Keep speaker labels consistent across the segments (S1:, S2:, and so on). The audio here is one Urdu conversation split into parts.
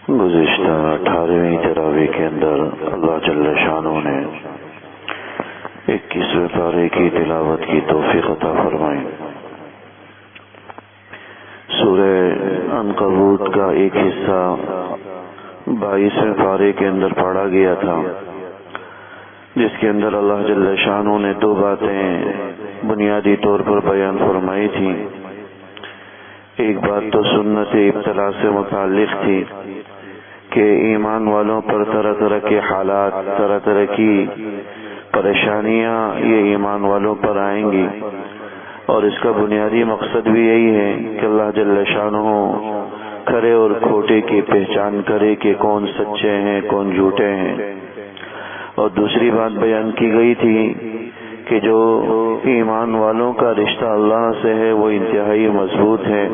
S1: گزشتہ 18ویں تراویح کے اندر اللہ جل شانہ نے 21ویں پارے کی تلاوت کی توفیق عطا فرمائی۔ سورہ عنکبوت کا ایک حصہ 22ویں پارے کے اندر پڑھا گیا تھا، جس کے اندر اللہ جل شانہ نے دو باتیں بنیادی طور پر بیان فرمائی تھی۔ ایک بات تو سنت ابتلا سے متعلق تھی کہ ایمان والوں پر طرح طرح کے حالات، طرح طرح کی پریشانیاں یہ ایمان والوں پر آئیں گی، اور اس کا بنیادی مقصد بھی یہی ہے کہ اللہ جل شانہ کھرے اور کھوٹے کی پہچان کرے کہ کون سچے ہیں کون جھوٹے ہیں۔ اور دوسری بات بیان کی گئی تھی کہ جو ایمان والوں کا رشتہ اللہ سے ہے وہ انتہائی مضبوط ہے،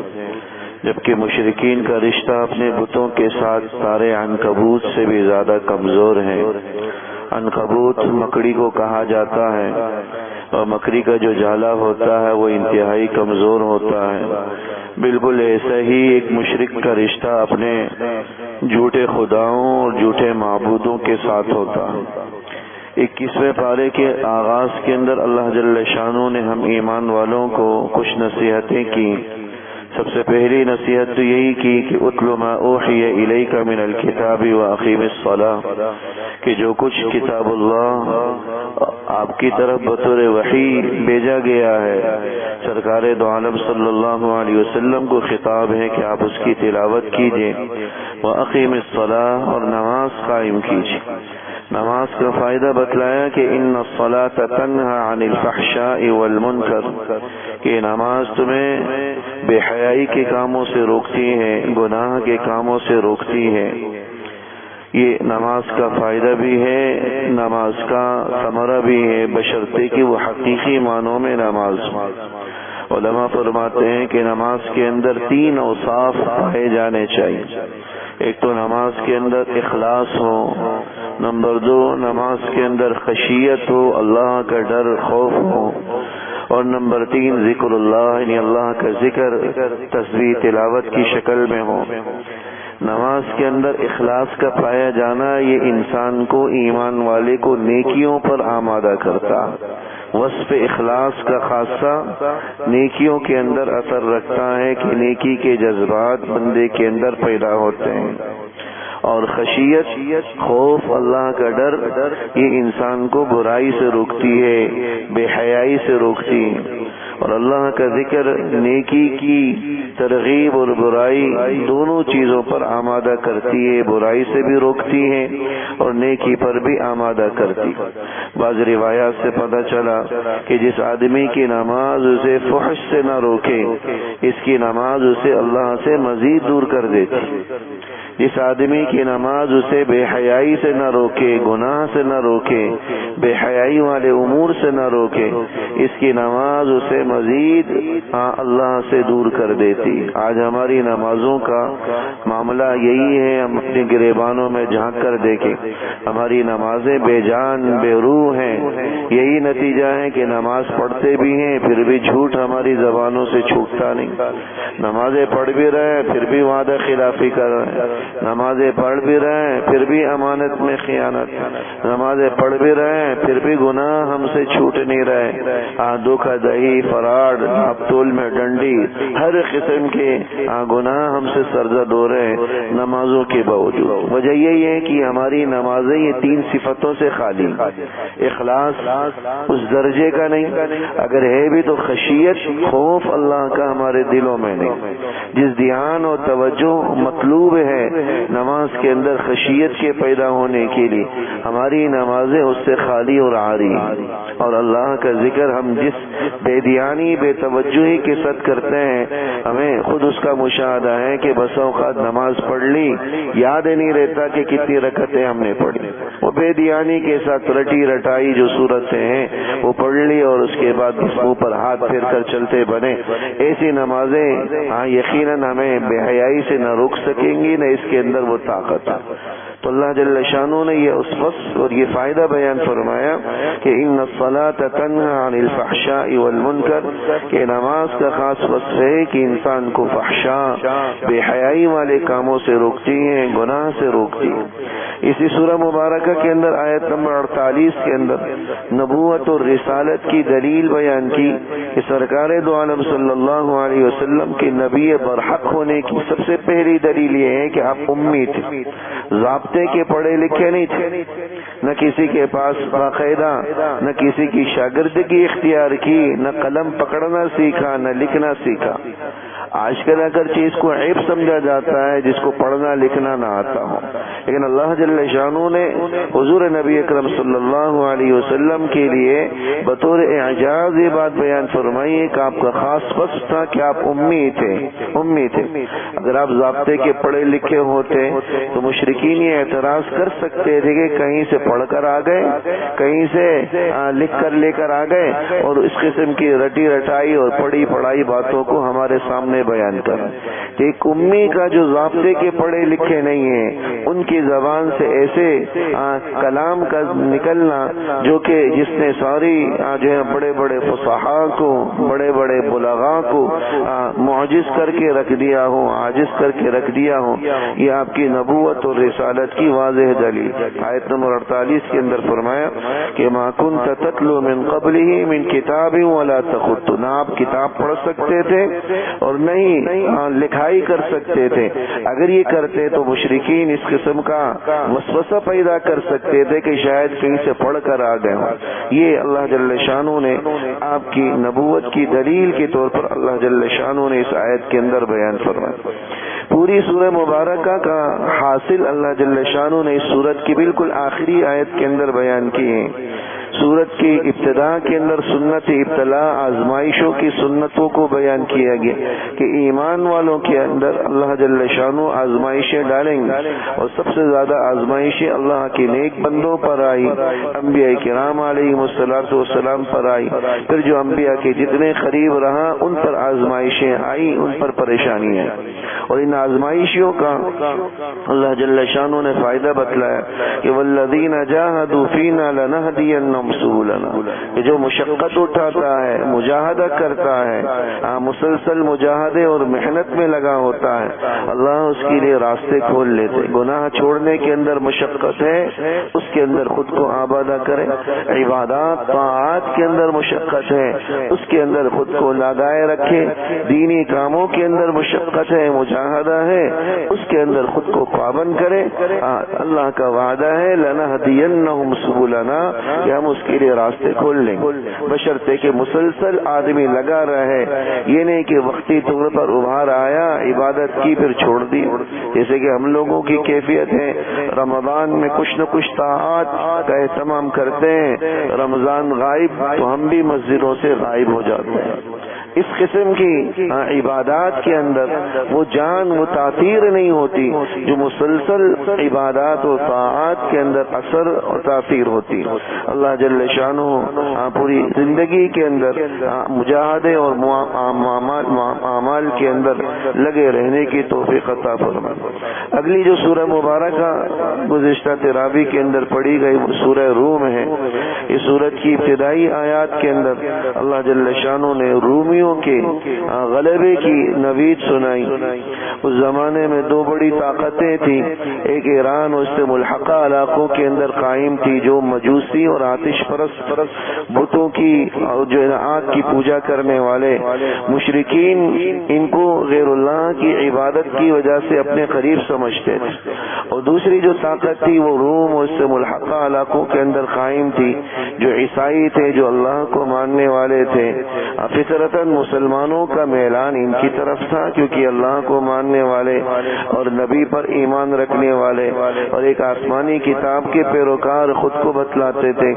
S1: جبکہ مشرکین کا رشتہ اپنے بتوں کے ساتھ تارے عنکبوت سے بھی زیادہ کمزور ہے۔ عنکبوت مکڑی کو کہا جاتا ہے، اور مکڑی کا جو جالا ہوتا ہے وہ انتہائی کمزور ہوتا ہے۔ بالکل ایسا ہی ایک مشرک کا رشتہ اپنے جھوٹے خداؤں اور جھوٹے معبودوں کے ساتھ ہوتا ہے۔ 21ویں پارے کے آغاز کے اندر اللہ جل شانہ نے ہم ایمان والوں کو کچھ نصیحتیں کی۔ سب سے پہلی نصیحت تو یہی کی کہ اتل ما اوحی الیک من الکتاب واقیم الصلاۃ، کہ جو کچھ کتاب اللہ آپ کی طرف بطور وحی بھیجا گیا ہے، سرکار دو عالم صلی اللہ علیہ وسلم کو خطاب ہے کہ آپ اس کی تلاوت کیجیے۔ واقیم الصلاۃ، اور نماز قائم کیجیے۔ نماز کا فائدہ بتلایا کہ ان الصلاۃ تنہی عن الفحشاء والمنکر، کہ نماز تمہیں بے حیائی کے کاموں سے روکتی ہے، گناہ کے کاموں سے روکتی ہے۔ یہ نماز کا فائدہ بھی ہے، نماز کا ثمرہ بھی ہے، بشرطے کہ وہ حقیقی معنوں میں نماز۔ علماء فرماتے ہیں کہ نماز کے اندر 3 اوصاف پائے جانے چاہیے۔ ایک تو نماز کے اندر اخلاص ہو، نمبر 2 نماز کے اندر خشیت ہو، اللہ کا ڈر خوف ہو، اور نمبر 3 ذکر اللہ، یعنی اللہ کا ذکر تسبیح تلاوت کی شکل میں ہو۔ نماز کے اندر اخلاص کا پایا جانا یہ انسان کو، ایمان والے کو نیکیوں پر آمادہ کرتا۔ وصف اخلاص کا خاصہ نیکیوں کے اندر اثر رکھتا ہے کہ نیکی کے جذبات بندے کے اندر پیدا ہوتے ہیں۔ اور خشیت، خوف، اللہ کا ڈر، یہ انسان کو برائی سے روکتی ہے، بے حیائی سے روکتی ہے۔ اور اللہ کا ذکر نیکی کی ترغیب اور برائی دونوں چیزوں پر آمادہ کرتی ہے، برائی سے بھی روکتی ہے اور نیکی پر بھی آمادہ کرتی۔ بعض روایات سے پتہ چلا کہ جس آدمی کی نماز اسے فحش سے نہ روکے، اس کی نماز اسے اللہ سے مزید دور کر دیتی۔ جس آدمی کی نماز اسے بے حیائی سے نہ روکے، گناہ سے نہ روکے، بے حیائی والے امور سے نہ روکے، اس کی نماز اسے مزید اللہ سے دور کر دیتی۔ آج ہماری نمازوں کا معاملہ یہی ہے، ہم اپنے گریبانوں میں جھانک کر دیکھیں، ہماری نمازیں بے جان بے روح ہیں۔ یہی نتیجہ ہے کہ نماز پڑھتے بھی ہیں پھر بھی جھوٹ ہماری زبانوں سے چھوٹتا نہیں۔ نمازیں پڑھ بھی رہے ہیں پھر بھی وعدہ خلافی کر رہے ہیں، نمازیں پڑھ بھی رہے ہیں پھر بھی امانت میں خیانت، نمازیں پڑھ بھی رہے ہیں پھر بھی گناہ ہم سے چھوٹ نہیں رہے۔ دھوکہ دہی، فراڈ، ناپ تول میں ڈنڈی، ہر قسم کے گناہ ہم سے سرزد ہو رہے ہیں نمازوں کے باوجود۔ وجہ یہی ہے کہ ہماری نمازیں یہ 3 صفتوں سے خالی۔ اخلاص اس درجے کا نہیں، اگر ہے بھی تو خشیت، خوف اللہ کا ہمارے دلوں میں نہیں۔ جس دھیان اور توجہ مطلوب ہے نماز کے اندر خشیت کے پیدا ہونے کے لیے، ہماری نمازیں اس سے خالی اور عاری ہیں۔ اور اللہ کا ذکر ہم جس بے دھیانی بے توجہی کے ساتھ کرتے ہیں، ہمیں خود اس کا مشاہدہ ہے کہ بس اوقات نماز پڑھ لی، یاد نہیں رہتا کہ کتنی رکعتیں ہم نے پڑھی، وہ بے دھیانی کے ساتھ رٹی رٹائی جو صورتیں ہیں وہ پڑھ لی، اور اس کے بعد منہ پر ہاتھ پھیر کر چلتے بنے۔ ایسی نمازیں یقیناً ہمیں بے حیائی سے نہ روک سکیں گی، نہ اس کے اندر وہ طاقت ہے۔ تو اللہ جل شانہ نے یہ اس وصف اور یہ فائدہ بیان فرمایا کہ ان الصلاۃ تنہی عن الفحشاء والمنکر، کہ نماز کا خاص وصف ہے کہ انسان کو فحشاء بے حیائی والے کاموں سے روکتی ہے، گناہ سے روکتی ہے۔ اسی سورہ مبارکہ کے اندر آیت نمبر 48 کے اندر نبوت اور رسالت کی دلیل بیان کی کہ سرکار دو عالم صلی اللہ علیہ وسلم کے نبی برحق ہونے کی سب سے پہلی دلیل یہ ہے کہ آپ امی تھے، ضابطے کے پڑھے لکھے نہیں تھے، نہ کسی کے پاس باقاعدہ نہ کسی کی شاگردگی اختیار کی، نہ قلم پکڑنا سیکھا، نہ لکھنا سیکھا۔ آج کل اگر چیز کو عیب سمجھا جاتا ہے جس کو پڑھنا لکھنا نہ آتا ہو، لیکن اللہ جل شانہ نے حضور نبی اکرم صلی اللہ علیہ وسلم کے لیے بطور اعجاز یہ بات بیان فرمائی ہے کہ آپ کا خاص وصف تھا کہ آپ امی تھے۔ اگر آپ ضابطے کے پڑھے لکھے ہوتے تو مشرکین یہ اعتراض کر سکتے تھے کہ کہیں سے پڑھ کر آ گئے، کہیں سے لکھ کر لے کر آ گئے، اور اس قسم کی رٹی رٹائی اور پڑھی پڑھائی باتوں کو ہمارے سامنے بیان کر۔ ایک امی کا جو ضابطے کے پڑھے لکھے نہیں ہیں، ان کی زبان سے ایسے کلام کا نکلنا جو کہ جس نے ساری جو ہے بڑے بڑے فصحاء کو، بڑے بڑے بلغاء کو معجز کر کے رکھ دیا ہو، عاجز کر کے رکھ دیا ہو، یہ آپ کی نبوت اور رسالت کی واضح دلیل۔ آیت نمبر 48 کے اندر فرمایا کہ ما كنت تتلو من قبله من کتاب ولا تخط، نہ آپ کتاب پڑھ سکتے تھے اور نہیں لکھائی کر سکتے تھے۔ اگر یہ کرتے تو مشرکین اس قسم کا وسوسہ پیدا کر سکتے تھے کہ شاید کہیں سے پڑھ کر آ گئے ہوں۔ یہ اللہ جل شانہ نے آپ کی نبوت کی دلیل کے طور پر اللہ جل شانہ نے اس آیت کے اندر بیان فرمایا۔ پوری سورہ مبارکہ کا حاصل اللہ جل شانہ نے اس سورت کی بالکل آخری آیت کے اندر بیان کی ہے۔ سورت کی ابتدا کے اندر سنت ابتلا، آزمائشوں کی سنتوں کو بیان کیا گیا کہ ایمان والوں کے اندر اللہ جل شانہ آزمائشیں ڈالیں گے، اور سب سے زیادہ آزمائشیں اللہ کے نیک بندوں پر آئی، انبیاء کرام علیہ السلام پر آئی، پھر جو انبیاء کے جتنے قریب رہا ان پر آزمائشیں آئی، ان پر پریشانیاں، اور ان آزمائشوں کا اللہ جل شانہ نے فائدہ بتلایا کہ والذین جاہدوا فینا لنہدینہم سبلنا، کہ جو مشقت اٹھاتا ہے، مجاہدہ کرتا ہے، مسلسل مجاہدے اور محنت میں لگا ہوتا ہے، اللہ اس کے لیے راستے کھول لیتے۔ گناہ چھوڑنے کے اندر مشقت ہے، اس کے اندر خود کو آبادہ کرے، عبادات طاعات کے اندر مشقت ہے، اس کے اندر خود کو لگائے رکھے، دینی کاموں کے اندر مشقت ہے، مجاہدہ ہے، اس کے اندر خود کو پابند کرے۔ اللہ کا وعدہ ہے لنہدینہم سبلنا، کہ ہم اس کے لیے راستے کھول لیں گے، بشرطے کہ مسلسل آدمی لگا رہے، یہ نہیں کہ وقتی طور پر ابھار آیا، عبادت کی پھر چھوڑ دی، جیسے کہ ہم لوگوں کی کیفیت ہے، رمضان میں کچھ نہ کچھ طاعات کا اہتمام کرتے ہیں، رمضان غائب تو ہم بھی مسجدوں سے غائب ہو جاتے ہیں۔ اس قسم کی عبادات کے اندر وہ جان، وہ تاثیر نہیں ہوتی جو مسلسل عبادات و طاعات کے اندر اثر اور تاثیر ہوتی۔ اللہ جل شانہ پوری زندگی کے اندر مجاہدے اور اعمال کے اندر لگے رہنے کی توفیق عطا فرمائے۔ اگلی جو سورہ مبارکہ گزشتہ تراویح کے اندر پڑھی گئی وہ سورہ روم ہے۔ اس سورت کی ابتدائی آیات کے اندر اللہ جل شانہ نے رومیوں کے غلبے کی نوید سنائی۔ اس زمانے میں دو بڑی طاقتیں تھیں، ایک ایران اور اس سے ملحقہ علاقوں کے اندر قائم تھی جو مجوسی اور آتش پرست بتوں کی اور جو آگ کی پوجا کرنے والے مشرکین ان کو غیر اللہ کی عبادت کی وجہ سے اپنے قریب سمجھتے تھے، اور دوسری جو طاقت تھی وہ روم اور اس سے ملحقہ علاقوں کے اندر قائم تھی جو عیسائی تھے، جو اللہ کو ماننے والے تھے۔ فطرتاً مسلمانوں کا میلان ان کی طرف تھا کیونکہ اللہ کو ماننے والے اور نبی پر ایمان رکھنے والے اور ایک آسمانی کتاب کے پیروکار خود کو بتلاتے تھے۔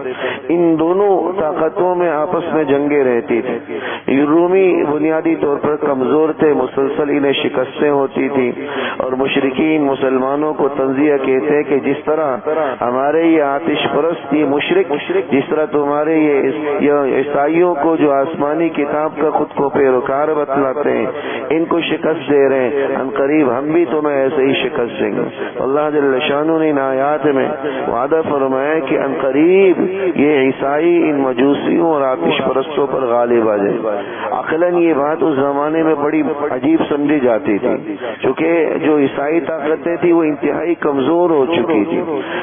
S1: ان دونوں طاقتوں میں آپس میں جنگیں رہتی تھی۔ رومی بنیادی طور پر کمزور تھے، مسلسل انہیں شکستیں ہوتی تھی، اور مشرکین مسلمانوں کو تنزیہ کہتے ہیں کہ جس طرح ہمارے یہ آتش پرست یہ مشرک جس طرح تمہارے یہ عیسائیوں کو جو آسمانی کتاب کا خود کو پیروکار بتلاتے ہیں ان کو شکست دے رہے ہیں، ان قریب ہم بھی تمہیں ایسے ہی شکست دیں گے۔ اللہ جل شانہ نے ان آیات میں وعدہ فرمایا کہ ان قریب یہ عیسائی ان مجوسیوں اور آتش پرستوں پر غالب آ جائے۔ عقلاً یہ بات اس زمانے میں بڑی عجیب سمجھی جاتی تھی، چونکہ جو عیسائی طاقتیں تھی وہ انتہائی کمزور ہو چکی تھی،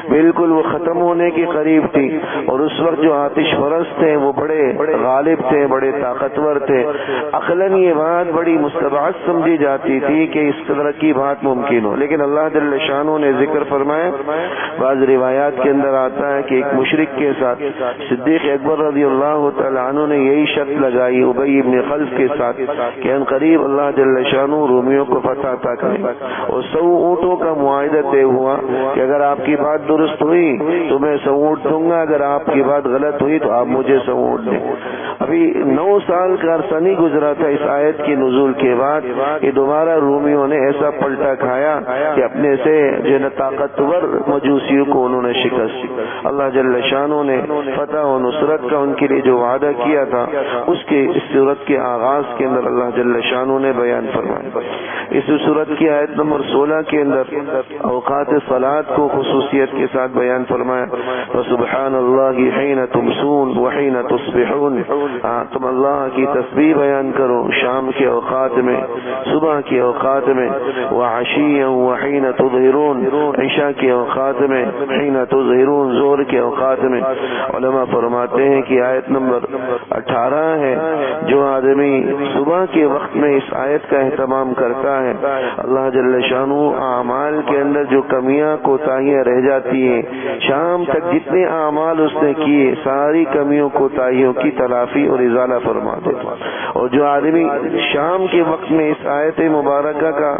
S1: بالکل وہ ختم ہونے کے قریب تھی، اور اس وقت جو آتش پرست تھے وہ بڑے غالب تھے، بڑے طاقتور تھے۔ عقلاً یہ بات بڑی مستبعد سمجھی جاتی تھی کہ اس طرح کی بات ممکن ہو، لیکن اللہ جل شانہ نے ذکر فرمایا، بعض روایات کے اندر آتا ہے کہ ایک مشرک کے ساتھ صدیق اکبر رضی اللہ تعالی عنہ نے یہی شرط لگائی ابی بن خلف کے ساتھ کہ ان قریب اللہ جل شانہ رومیوں کو فتح عطا کرے، اور 100 اونٹوں کا معاہدہ طے ہوا کہ اگر آپ کی بات درست ہوئی تو میں 100 اونٹ دوں گا، اگر آپ کی بات غلط ہوئی تو آپ مجھے 100 اونٹ دیں۔ ابھی 9 سال کا عرصہ نہیں گزرا تھا اس آیت کی نزول کے بعد کہ دوبارہ رومیوں نے ایسا پلٹا کھایا کہ اپنے سے جو طاقتور مجوسیوں کو انہوں نے شکست۔ اللہ جل شانہ نے فتح و نصرت کا ان کے لیے جو وعدہ کیا تھا اس کے اس صورت کے آغاز کے اندر اللہ جل شانہ نے بیان فرمایا۔ اس صورت کی آیت نمبر 16 کے اندر اوقات صلاۃ کو خصوصیت کے ساتھ بیان فرمایا، سبحان اللہ حین تمسون وحین تصبحون، تم اللہ کی تسبیح بیان کرو شام کے اوقات میں، صبح کے اوقات میں، وعشیا وحین تظہرون، عشاء کے اوقات میں، حین تظہرون، ظہر کے اوقات میں۔ علماء فرماتے ہیں کہ آیت نمبر 18 ہے، جو آدمی صبح کے وقت میں اس آیت کا اہتمام کرتا ہے اللہ جل شانہ اعمال کے اندر جو کمیاں کوتاہیاں رہ جاتی ہیں، شام تک جتنے اعمال اس نے کیے ساری کمیوں کوتاہیوں کی تلافی اور ازالہ فرما دیتا۔ اور جو آدمی شام کے وقت میں اس آیت مبارکہ کا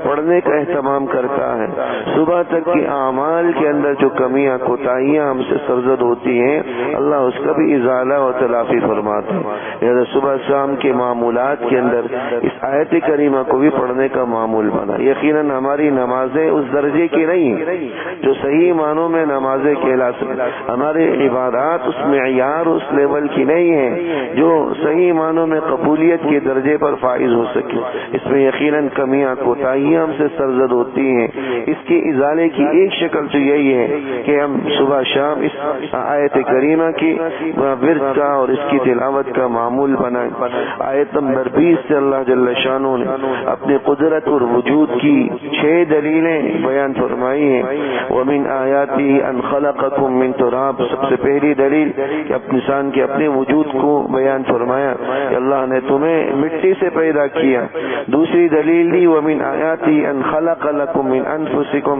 S1: پڑھنے کا اہتمام کرتا ہے، صبح تک کے اعمال کے اندر جو کمیاں کوتاہیاں ہم سے سرزد ہوتی ہیں اللہ اس کا بھی ازالہ اور تلافی فرماتے ہیں۔ لہذا صبح شام کے معمولات کے اندر اس آیت کریمہ کو بھی پڑھنے کا معمول بنا۔ یقیناً ہماری نمازیں اس درجے کی نہیں جو صحیح معنوں میں نمازیں کہلا سکیں، ہمارے عبادات اس معیار اس لیول کی نہیں ہے جو صحیح معنوں میں قبولیت کے درجے پر فائز ہو سکے۔ اس میں یقیناً کمیاں کوتاہیاں ہم سے سرزد ہوتی ہیں۔ اس کے ازالے کی ایک شکل تو یہی ہے کہ ہم صبح شام اس آیت کریمہ کی ورد کا اور اس کی تلاوت کا معمول بنائیں۔ آیت نمبر 20 سے اللہ جل شانہ نے اپنی قدرت اور وجود کی 6 دلیلیں بیان فرمائی ہیں۔ وَمِنْ آیَاتِهِ أَنْ خَلَقَكُم مِّن تُرَابٍ، سب سے پہلی دلیل کہ انسان کے اپنے وجود کو بیان فرمایا کہ اللہ نے تمہیں مٹی سے پیدا کیا۔ دوسری دلیل دی وَمِنْ آیَاتِهِ أَنْ خَلَقَ لَكُم مِّنْ أَنفُسِكُمْ،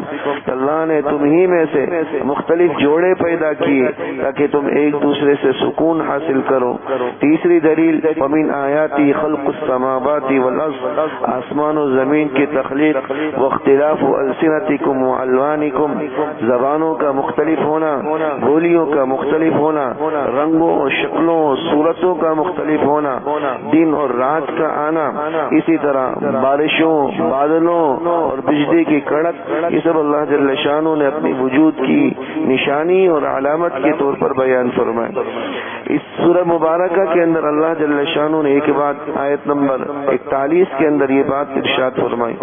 S1: اللہ نے تمہیں میں سے مختلف جوڑے پیدا کیے تاکہ تم ایک دوسرے سے سکون حاصل کرو۔ تیسری دلیل وَمِنْ آیَاتِهِ خَلْقُ السَّمَاوَاتِ وَالْأَرْضِ، آسمان و زمین کی تخلیق، واختلاف ألسنتكم وألوانكم، زبانوں کا مختلف ہونا، بولیوں کا مختلف ہونا، رنگوں اور شکلوں اور صورتوں کا مختلف ہونا، دن اور رات کا آنا، اسی طرح بارشوں، بادلوں اور بجلی کی کڑک، یہ سب اللہ جل شانہ نے اپنی وجود کی نشانی اور علامت کے طور پر بیان فرمائے۔ اس سورہ مبارکہ کے اندر اللہ جل شانہ نے ایک بات آیت نمبر 41 کے اندر یہ بات ارشاد فرمائی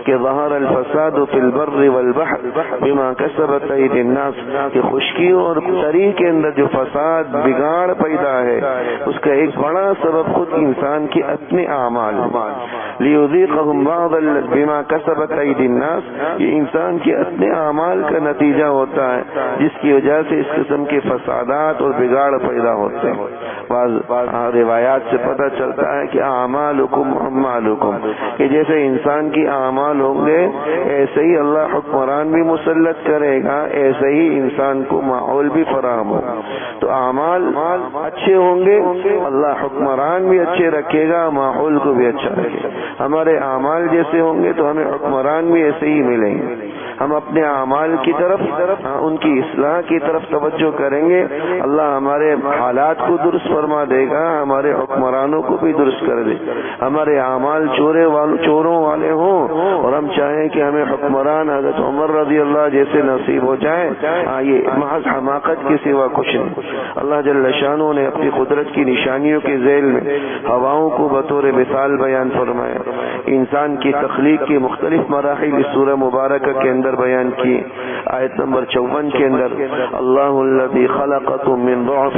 S1: کہ ظہر الفساد فی البر والبحر بما کسبت ایدی الناس، کہ خشکیوں اور تری کے اندر جو فساد بگاڑ پیدا ہے اس کا ایک بڑا سبب خود انسان کے اپنے اعمال، لیذیقہم بعض بما کسبت ایدی الناس، یہ انسان کے اپنے اعمال کا نتیجہ ہوتا ہے جس کی وجہ سے اس قسم کے فسادات اور بگاڑ پیدا ہوتے ہیں۔ بعض روایات سے پتہ چلتا ہے کہ اعمالکم اعمالکم، کہ جیسے انسان کی اعمال ہوں گے ایسے ہی اللہ حکمران بھی مسلط کرے گا، ایسے ہی انسان کو ماحول بھی فراہم ہوگا۔ تو اعمال اچھے ہوں گے اللہ حکمران بھی اچھے رکھے گا، ماحول کو بھی اچھا رکھے گا۔ ہمارے اعمال جیسے ہوں گے تو ہمیں حکمران بھی ایسے ہی ملیں گے۔ ہم اپنے اعمال کی طرف ان کی اصلاح کی طرف توجہ کریں گے، اللہ ہمارے حالات کو درست فرما دے گا، ہمارے حکمرانوں کو بھی درست کر دے۔ ہمارے اعمال چوروں والے ہوں اور ہم چاہیں کہ ہمیں حکمران حضرت عمر رضی اللہ جیسے نصیب ہو جائیں، یہ محض حماقت کے سوا کچھ نہیں۔ اللہ جل شانہ نے اپنی قدرت کی نشانیوں کے ذیل میں ہواؤں کو بطور مثال بیان فرمایا، انسان کی تخلیق کے مختلف مراحل اس سورہ مبارکہ کے اندر بیان کی۔ آیت نمبر 54 کے اندر اللہ الذی خلقکم من ضعف،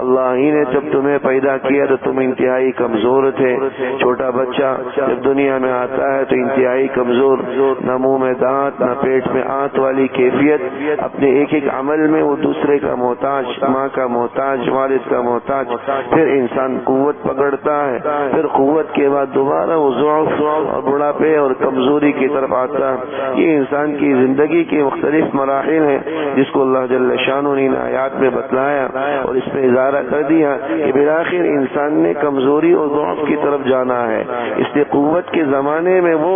S1: اللہ ہی نے جب تمہیں پیدا کیا تو تم انتہائی کمزور تھے۔ چھوٹا بچہ جب دنیا میں آتا ہے تو انتہائی کمزور، نہ منہ میں دانت نہ پیٹ میں آنت والی کیفیت، اپنے ایک ایک عمل میں وہ دوسرے کا محتاج، ماں کا محتاج، والد کا محتاج۔ پھر انسان قوت پکڑتا ہے، پھر قوت کے بعد دوبارہ وہ ضعف اور بڑھاپے اور کمزوری کی طرف آتا ہے۔ یہ انسان کی زندگی کے مختلف مراحل ہیں جس کو اللہ جل شانہ نے آیات میں بتلایا اور اس میں اظہار کر دیا کہ بالآخر انسان نے کمزوری اور ضعف کی طرف جانا ہے، اس لیے قوت کے زمانے میں وہ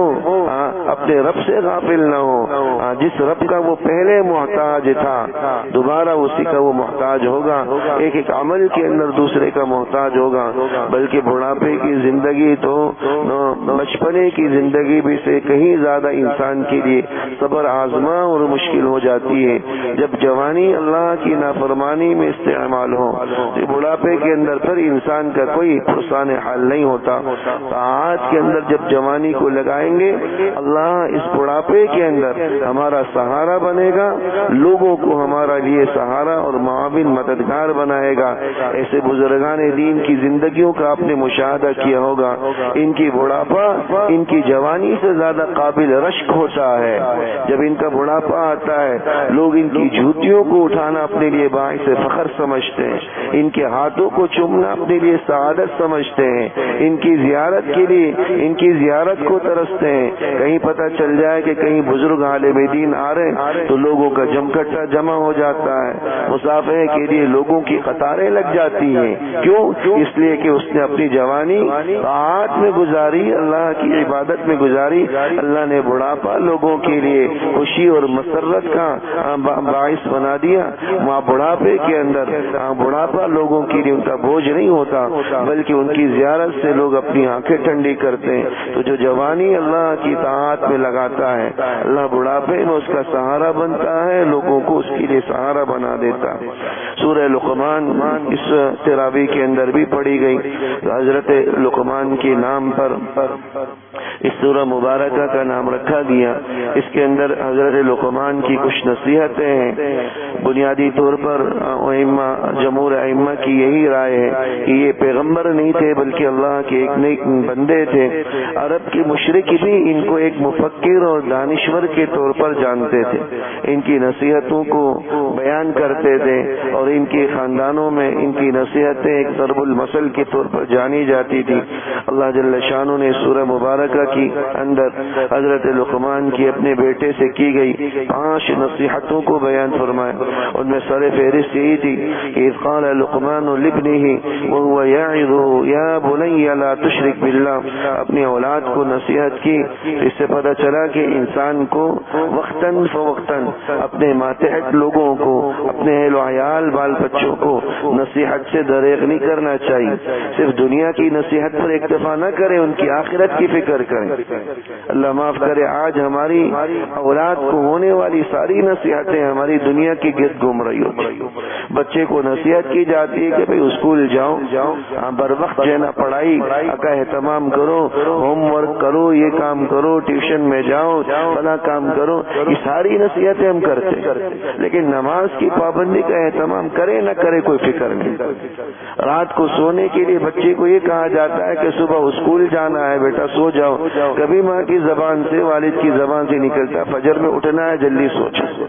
S1: اپنے رب سے غافل نہ ہو۔ جس رب کا وہ پہلے محتاج تھا دوبارہ اسی کا وہ محتاج ہوگا، ایک ایک عمل کے اندر دوسرے کا محتاج ہوگا۔ بلکہ بڑھاپے کی زندگی تو بچپنے کی زندگی بھی سے کہیں زیادہ انسان کے لیے صبر آزما اور مشکل ہو جاتی ہے۔ جب جوانی اللہ کی نافرمانی میں استعمال ہو، بڑھاپے کے اندر پھر انسان کا کوئی پرسان حال نہیں ہوتا۔ طاعات کے اندر جب جوانی کو لگائیں گے، اللہ اس بڑھاپے کے اندر ہمارا سہارا بنے گا، لوگوں کو ہمارا لیے سہارا اور معاون مددگار بنائے گا۔ ایسے بزرگان دین کی زندگیوں کا آپ نے مشاہدہ کیا ہوگا، ان کی بڑھاپا ان کی جوانی سے زیادہ قابل رشک ہوتا ہے۔ جب ان کا بڑھاپا آتا ہے لوگ ان کی جوتیوں کو اٹھانا اپنے لیے باعث فخر سمجھتے ہیں، ان کے ہاتھوں کو چومنا اپنے لیے سعادت سمجھتے ہیں، ان کی زیارت کے لیے ان کی زیارت کو ترستے ہیں۔ کہیں پتہ چل جائے کہ کہیں بزرگ عالم دین آ رہے ہیں تو لوگوں کا جمکٹا جمع ہو جاتا ہے، مصافحے کے لیے لوگوں کی قطاریں لگ جاتی ہیں۔ کیوں؟ اس لیے کہ اس نے اپنی جوانی طاعت میں گزاری، اللہ کی عبادت میں گزاری۔ اللہ نے بڑھاپا لوگوں کے لیے خوشی اور مسرت کا باعث بنا دیا۔ وہاں بڑھاپے کے اندر بڑھاپا لوگوں کے لیے ان کا بوجھ نہیں ہوتا، بلکہ ان کی زیارت سے لوگ اپنی آنکھیں ٹھنڈی کرتے ہیں۔ تو جو جوانی اللہ کی طاعت میں لگاتا ہے، اللہ بڑھاپے میں اس کا سہارا بنتا ہے، لوگوں کو اس کے لیے سہارا بنا دیتا ہے۔ سورہ لقمان اس تراویح کے اندر بھی پڑھی گئی۔ حضرت لقمان کے نام پر اس سورہ مبارکہ کا نام رکھا گیا۔ اس کے اندر حضرت لقمان کی کچھ نصیحتیں ہیں۔ بنیادی طور پر جمہور ائمہ کی یہی رائے ہے کہ یہ پیغمبر نہیں تھے بلکہ اللہ کے ایک نیک بندے تھے۔ عرب کے مشرک بھی ان کو ایک مفکر اور دانشور کے طور پر جانتے تھے، ان کی نصیحتوں کو بیان کرتے تھے اور ان کے خاندانوں میں ان کی نصیحتیں ایک ضرب المثل کے طور پر جانی جاتی تھی۔ اللہ جل شانہ نے سورہ مبارکہ کی اندر حضرت لقمان کی اپنے بیٹے سے کی گئی 5 نصیحتوں کو بیان فرمایا۔ ان میں سر فہرست یہی تھی کہ اذ قال لقمان لابنه وهو يعظه يا بني لا تشرك بالله، اپنی اولاد کو نصیحت کی۔ اس سے پتہ چلا کہ انسان کو وقتاً فوقتاً اپنے ماتحت لوگوں کو، اپنے اہل و عیال بال بچوں کو نصیحت سے دریغ نہیں کرنا چاہیے۔ صرف دنیا کی نصیحت پر اکتفا نہ کریں، ان کی آخرت کی فکر کریں۔ اللہ معاف کرے، آج ہماری اولاد کو ہونے والی ساری نصیحتیں ہماری دنیا کی گرد گھوم رہی ہوتی۔ بچے کو نصیحت کی جاتی ہے کہ بھئی اسکول جاؤ، بر وقت جو ہے نا پڑھائی کا اہتمام کرو، ہوم ورک کرو، یہ کام کرو، ٹیوشن میں جاؤ، فلاں کام کرو۔ یہ ساری نصیحتیں ہم کرتے ہیں، لیکن نماز کی پابندی کا اہتمام کرے نہ کرے کوئی فکر نہیں۔ رات کو سونے کے لیے بچے کو یہ کہا جاتا ہے کہ صبح اسکول جانا ہے بیٹا سو جاؤ، کبھی ماں کی زبان سے والد کی زبان سے نکلتا فجر میں اٹھنا ہے جلدی سو جاؤ۔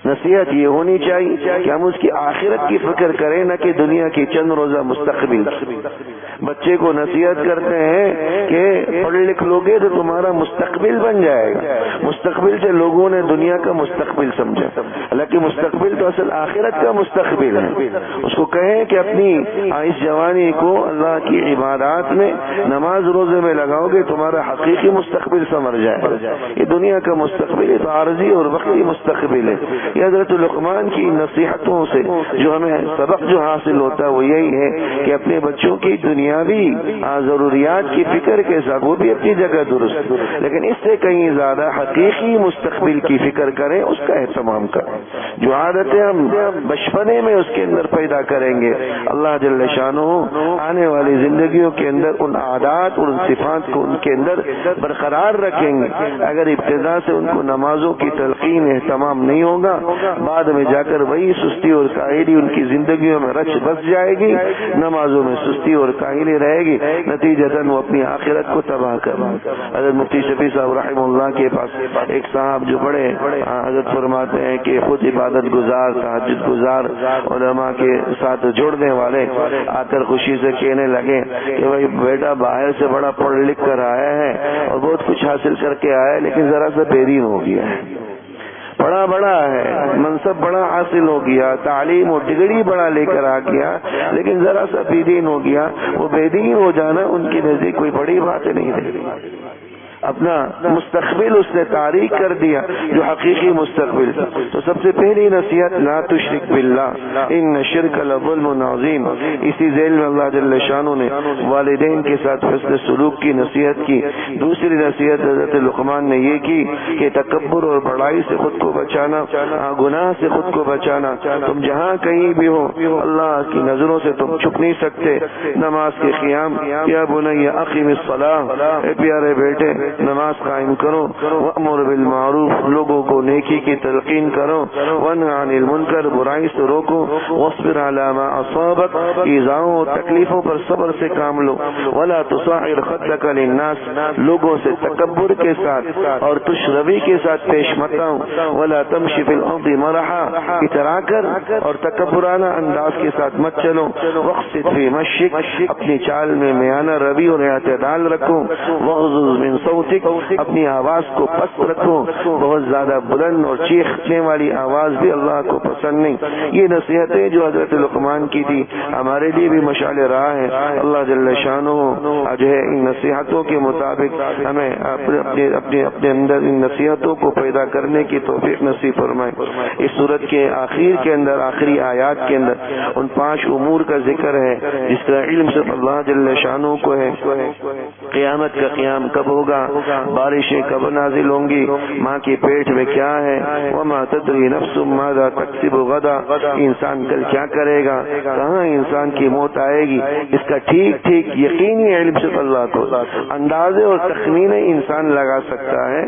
S1: نصیحت یہ ہونی چاہیے کہ ہم اس کی آخرت کی فکر کریں، نہ کہ دنیا کی چند روزہ مستقبل۔ بچے کو نصیحت کرتے ہیں کہ پڑھ لکھ لوگے تو تمہارا مستقبل بن جائے گا۔ مستقبل سے لوگوں نے دنیا کا مستقبل سمجھا، حالانکہ مستقبل تو اصل آخرت کا مستقبل ہے۔ اس کو کہیں کہ اپنی اس جوانی کو اللہ کی عبادات میں، نماز روزے میں لگاؤ گے، تمہارا حقیقی مستقبل سمجھ جائے گا۔ یہ دنیا کا مستقبل ہے تو عارضی اور وقتی مستقبل ہے۔ یہ حضرت لقمان کی نصیحتوں سے جو ہمیں سبق جو حاصل ہوتا ہے وہ یہی ہے کہ اپنے بچوں کی دنیاوی ضروریات کی فکر کے ساتھ، وہ بھی اپنی جگہ درست، لیکن اس سے کہیں زیادہ حقیقی مستقبل کی فکر کریں، اس کا اہتمام کریں۔ جو عادتیں ہم بچپنے میں اس کے اندر پیدا کریں گے، اللہ جل شانہ آنے والی زندگیوں کے اندر ان عادات اور ان صفات کو ان کے اندر برقرار رکھیں گے۔ اگر ابتدا سے ان کو نمازوں کی تلقین اہتمام نہیں ہوگا، بعد میں جا کر وہی سستی اور کاہلی ان کی زندگیوں میں رچ بس جائے گی، نمازوں میں سستی اور کاہلی رہے گی، نتیجتاً وہ اپنی آخرت کو تباہ کر۔ حضرت مفتی شفیع صاحب رحمہ اللہ کے پاس ایک صاحب جو بڑے حضرت فرماتے ہیں کہ خود عبادت گزار، تہجد گزار، علماء کے ساتھ جوڑنے والے، آ کر خوشی سے کہنے لگے کہ بھائی بیٹا باہر سے بڑا پڑھ لکھ کر آیا ہے اور بہت کچھ حاصل کر کے آیا ہے، لیکن ذرا سا بے دین ہو گیا ہے۔ پڑھا بڑا ہے، منصب بڑا حاصل ہو گیا، تعلیم اور ڈگری بڑا لے کر آ گیا، لیکن ذرا سا بے دین ہو گیا۔ وہ بے دین ہو جانا ان کی نزدیک کوئی بڑی بات نہیں ہے۔ اپنا مستقبل اس نے تاریک کر دیا جو حقیقی مستقبل تھا۔ تو سب سے پہلی نصیحت لا تشرک باللہ ان الشرک لظلم عظیم۔ اسی ذیل میں اللہ جل شانہ نے والدین کے ساتھ حسن سلوک کی نصیحت کی۔ دوسری نصیحت حضرت لقمان نے یہ کی کہ تکبر اور بڑائی سے خود کو بچانا، گناہ سے خود کو بچانا۔ تم جہاں کہیں بھی ہو، اللہ کی نظروں سے تم چھپ نہیں سکتے۔ نماز کے قیام، یا بنی اقم الصلاۃ، اے پیارے بیٹے نماز قائم کرو، وامر بالمعروف، لوگوں کو نیکی کی تلقین کرو، ونہ عن المنکر، برائی سے روکو، واصبر علی ما اصابک، ایذاؤں اور تکلیفوں پر صبر سے کام لو، ولا تصعر خدک للناس، لوگوں سے تکبر کے ساتھ اور تش روی کے ساتھ پیش مت آؤ، ولا تمشی فی الارض مرحا، اترا کر اور تکبرانہ انداز کے ساتھ مت چلو، واقصد فی مشیک، اپنی چال میں میانہ روی اور اعتدال رکھو، واغضض من صوتک، اپنی آواز کو پست رکھو، بہت زیادہ بلند اور چیخنے والی آواز بھی اللہ کو پسند نہیں۔ یہ نصیحتیں جو حضرت لقمان کی تھی ہمارے لیے بھی مشعل راہ ہے۔ اللہ جل شانہ جو ہے ان نصیحتوں کے مطابق ہمیں اپنے اندر ان نصیحتوں کو پیدا کرنے کی توفیق نصیب فرمائے۔ اس سورت کے آخر کے اندر، آخری آیات کے اندر ان 5 امور کا ذکر ہے جس کا علم صرف اللہ جل شانہ کو ہے۔ قیامت کا قیام کب ہوگا، بارشیں کب نازل ہوں گی، ماں کے پیٹ میں کیا ہے، وما تدری نفس ماذا تکسب غدا، انسان کل کیا کرے گا، کہاں انسان کی موت آئے گی، اس کا ٹھیک ٹھیک یقینی علم صرف اللہ کو۔ اندازے اور تخمینے انسان لگا سکتا ہے،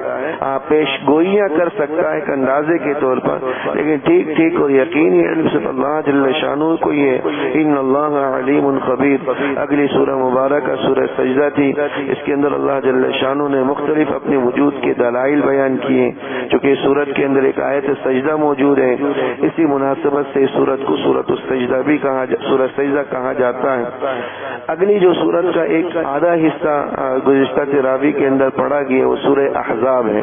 S1: پیش گوئیاں کر سکتا ہے ایک اندازے کے طور پر، لیکن ٹھیک ٹھیک اور یقینی علم صرف اللہ جل شانہ کو یہ ان اللہ علیم خبیر۔ اگلی سورہ مبارکہ سورہ سجدہ تھی، اس کے اندر اللہ جل شانہ نے مختلف اپنے وجود کے دلائل بیان کیے، چونکہ سورت کے اندر ایک آیت سجدہ موجود ہے، اسی مناسبت سے سورت کو سورت السجدہ بھی سورہ سجدہ کہا جاتا ہے۔ اگلی جو سورت کا ایک آدھا حصہ گزشتہ تراویح کے اندر پڑھا گیا وہ سورہ احزاب ہے۔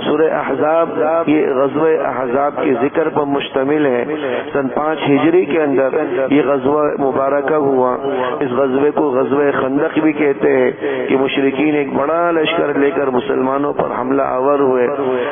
S1: سورہ احزاب یہ غزوہ احزاب کے ذکر پر مشتمل ہے۔ سن 5 ہجری کے اندر یہ غزوہ مبارکہ ہوا۔ اس غزوے کو غزوہ خندق بھی کہتے ہیں کہ مشرکین ایک بڑا لشکر لے کر مسلمانوں پر حملہ آور ہوئے۔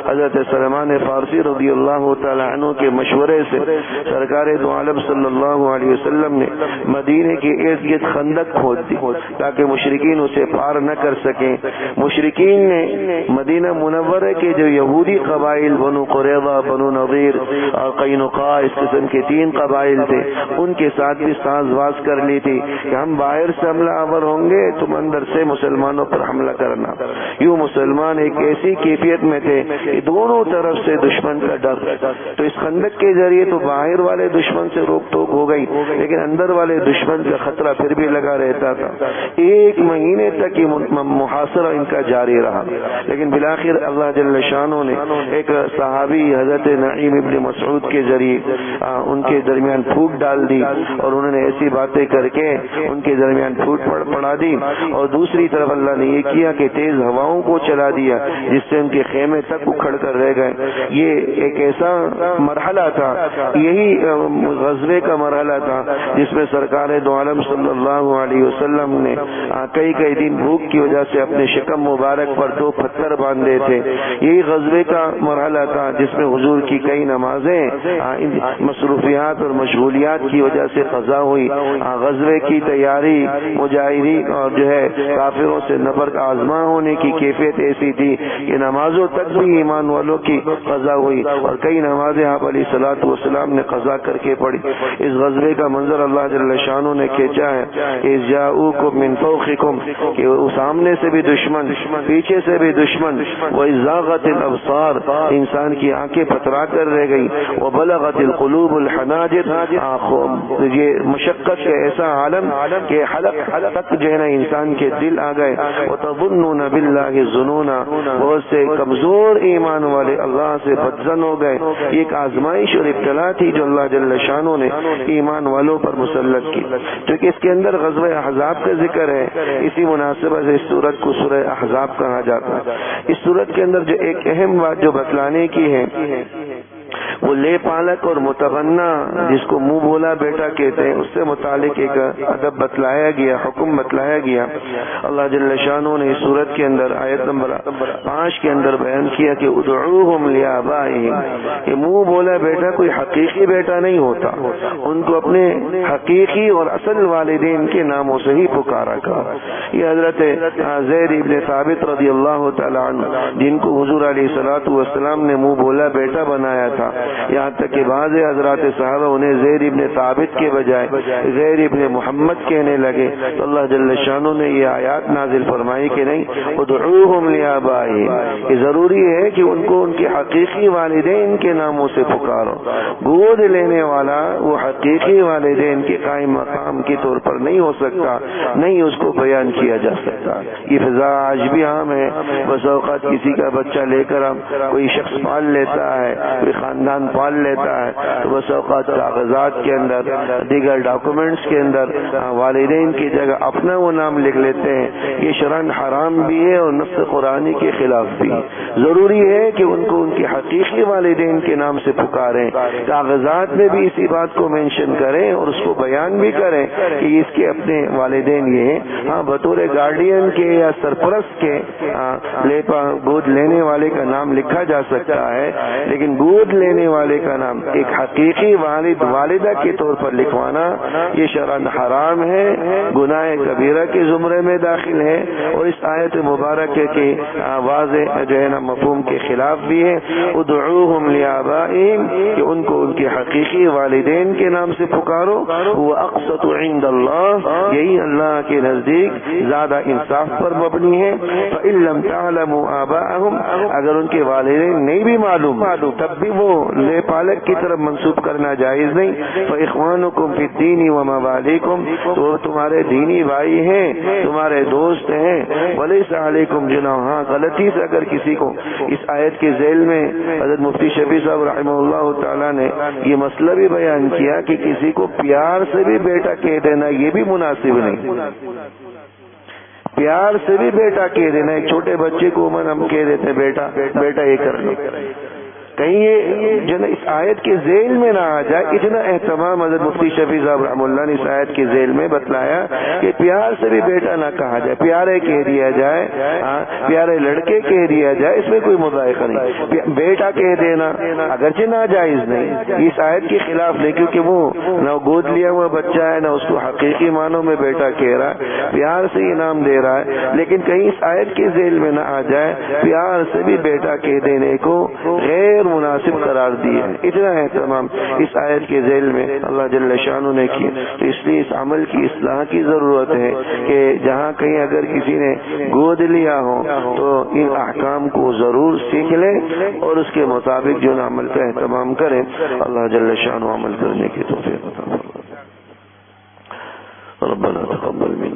S1: حضرت سلمان فارسی رضی اللہ تعالی عنہ کے مشورے سے سرکار دو عالم صلی اللہ علیہ وسلم نے مدینے کے ارد گرد خندق کھود دی تاکہ مشرکین اسے پار نہ کر سکیں۔ مشرکین نے مدینہ منورہ کے جو یہودی قبائل بنو قریظہ، بنو نضیر اور قینقاع، اس قسم کے 3 قبائل تھے، ان کے ساتھ بھی ساز باز کر لی تھی کہ ہم باہر سے حملہ آور ہوں گے، تم اندر سے مسلمانوں پر حملہ کرنا۔ یوں مسلمان ایک ایسی کیفیت میں تھے کہ دونوں طرف سے دشمن کا ڈر. تو اس خندق کے ذریعے تو باہر والے دشمن سے روک ٹوک ہو گئی، لیکن اندر والے دشمن کا خطرہ پھر بھی لگا رہتا تھا. 1 مہینے تک یہ محاصرہ ان کا جاری رہا، لیکن بالآخر اللہ جل شانہ نے ایک صحابی حضرت نعیم ابن مسعود کے ذریعے ان کے درمیان پھوٹ ڈال دی، اور انہوں نے ایسی باتیں کر کے ان کے درمیان پھوٹ پڑا دی. اور دوسری طرف اللہ نے یہ کیا کہ تیز ہواؤں کو چلا دیا جس سے ان کے خیمے تک اکھڑ کر رہ گئے. یہ ایک ایسا مرحلہ تھا، یہی غزوے کا مرحلہ تھا جس میں سرکار دو عالم صلی اللہ علیہ وسلم نے کئی دن بھوک کی وجہ سے اپنے شکم مبارک پر 2 پتھر باندھے تھے. یہی غزوے کا مرحلہ تھا جس میں حضور کی کئی نمازیں مصروفیات اور مشغولیات کی وجہ سے قضا ہوئی. غزوے کی تیاری مجاہدین اور جو ہے کافروں سے نبرد آزما ہونے کی کیفیت ایسی تھی کہ نمازوں تک بھی ایمان والوں کی قضا ہوئی، اور کئی نمازیں آپ علیہ الصلوۃ والسلام نے قضا کر کے پڑھی. اس غزوے کا منظر اللہ جل شانہ نے کھینچا ہے کہ جاؤکم من فوقکم، کہ سامنے سے بھی دشمن، پیچھے سے بھی دشمن. وَإِذَاغَتِ الْأَبْصَارُ، انسان کی آنکھیں پتھرا کر رہ گئی. وَبَلَغَتِ الْقُلُوبُ الْحَنَاجِرَ، یہ مشقت کا ایسا عالم کہ حلق تک جو ہے نا انسان کے دل آ گئے. وَتَظُنُّونَ بِاللَّهِ الظُّنُونَ، بہت سے کمزور ایمان والے اللہ سے بدظن ہو گئے. یہ ایک آزمائش اور ابتلا تھی جو اللہ جل شانہ نے ایمان والوں پر مسلط کی. کیونکہ اس کے اندر غزوہ احزاب کا ذکر ہے، اسی مناسبت سے اس سورت کو سورہ احزاب کہا جاتا ہے. اس سورت کے اندر جو ایک اہم بات جو بتلانے کی ہے وہ لے پالک اور متغنا، جس کو منہ بولا بیٹا کہتے ہیں، اس سے متعلق ایک ادب بتلایا گیا، حکم بتلایا گیا. اللہ جل شانہ نے اس سورت کے اندر آیت نمبر 5 کے اندر بیان کیا کہ ادعوہم لآبائہم، کہ منہ بولا بیٹا کوئی حقیقی بیٹا نہیں ہوتا، ان کو اپنے حقیقی اور اصل والدین کے ناموں سے ہی پکارا کرا. یہ حضرت زید ابن ثابت رضی اللہ تعالی عنہ، جن کو حضور علیہ الصلوۃ والسلام نے منہ بولا بیٹا بنایا تھا، یہاں تک کہ بعض حضرات صحابہ انہیں زید ابن ثابت کے بجائے زید ابن محمد کہنے لگے. تو اللہ جل شانہ نے یہ آیات نازل فرمائی کہ نہیں، ادعوہم لآبائہم، یہ ضروری ہے کہ ان کو ان کے حقیقی والدین کے ناموں سے پکارو. گود لینے والا وہ حقیقی والدین کے قائم مقام کے طور پر نہیں ہو سکتا، نہیں اس کو بیان کیا جا سکتا. یہ فضا آج بھی عام ہے. بس اوقات کسی کا بچہ لے کر ہم کوئی شخص پال لیتا ہے، کوئی خاندان پال لیتا ہے، تو بس اوقات کاغذات کے اندر، دیگر ڈاکومنٹس کے اندر والدین کی جگہ اپنا وہ نام لکھ لیتے ہیں. یہ شرعاً حرام بھی ہے اور نص قرآنی کے خلاف بھی. ضروری ہے کہ ان کو ان کے حقیقی والدین کے نام سے پکاریں، کاغذات میں بھی اسی بات کو مینشن کریں اور اس کو بیان بھی کریں کہ اس کے اپنے والدین یہ ہیں. ہاں، بطور گارڈین کے یا سرپرست کے گود لینے والے کا نام لکھا جا سکتا ہے، لیکن گود لینے والے کا نام ایک حقیقی والد والدہ کے طور پر لکھوانا یہ شرعاً حرام ہے، گناہ کبیرہ کے زمرے میں داخل ہے، اور اس آیت مبارکہ کے واضح جو ہے نا مفہوم کے خلاف بھی ہے. ادعوہم لآبائہم، کہ ان کو ان کے حقیقی والدین کے نام سے پکارو. وہ اقسط عند اللہ، یہی اللہ کے نزدیک زیادہ انصاف پر مبنی ہے. فإن لم تعلموا آباءہم، اگر ان کے والدین نہیں بھی معلوم تب بھی وہ لے پالک کی طرف منسوب کرنا جائز نہیں. فإخوانکم فی الدین وموالیکم، تو تمہارے دینی بھائی ہیں، تمہارے دوست ہیں. ولیس علیکم جناح، غلطی سے اگر کسی کو اس آیت کے ذیل میں حضرت مفتی شفیع صاحب رحمہ اللہ تعالیٰ نے یہ مسئلہ بھی بیان کیا کہ کسی کو پیار سے بھی بیٹا کہہ دینا یہ بھی مناسب نہیں. پیار سے بھی بیٹا کہہ دینا، ایک چھوٹے بچے کو عموماً ہم کہہ دیتے ہیں بیٹا بیٹا یہ کر لو، کہیں یہ جو نا اس آیت کے ذیل میں نہ آ جائے. اتنا اہتمام حضرت مفتی شفیع صاحب رحمہ اللہ نے اس آیت کے ذیل میں بتلایا کہ پیار سے بھی بیٹا نہ کہا جائے، پیارے کہہ دیا جائے، پیارے لڑکے کہہ دیا جائے، اس میں کوئی مذائقہ نہیں. بیٹا کہہ دینا اگرچہ ناجائز نہیں، اس آیت کے خلاف نہیں، کیونکہ وہ نہ گود لیا ہوا بچہ ہے، نہ اس کو حقیقی معنوں میں بیٹا کہہ رہا ہے، پیار سے یہ نام دے رہا ہے. لیکن کہیں اس آیت کے ذیل میں نہ آ جائے پیار سے بھی بیٹا کہہ دینے کو غیر اور مناسب قرار دیے ہیں. اتنا اہتمام اس آیت کے ذیل میں اللہ جل شانہ نے کیا. تو اس لیے اس عمل کی اصلاح کی ضرورت ہے کہ جہاں کہیں اگر کسی نے گود لیا ہو تو ان احکام کو ضرور سیکھ لے اور اس کے مطابق جو عمل کا اہتمام کرے. اللہ جل شانہ عمل کرنے کی توفیق عطا فرمائے. ربنا تقبل منا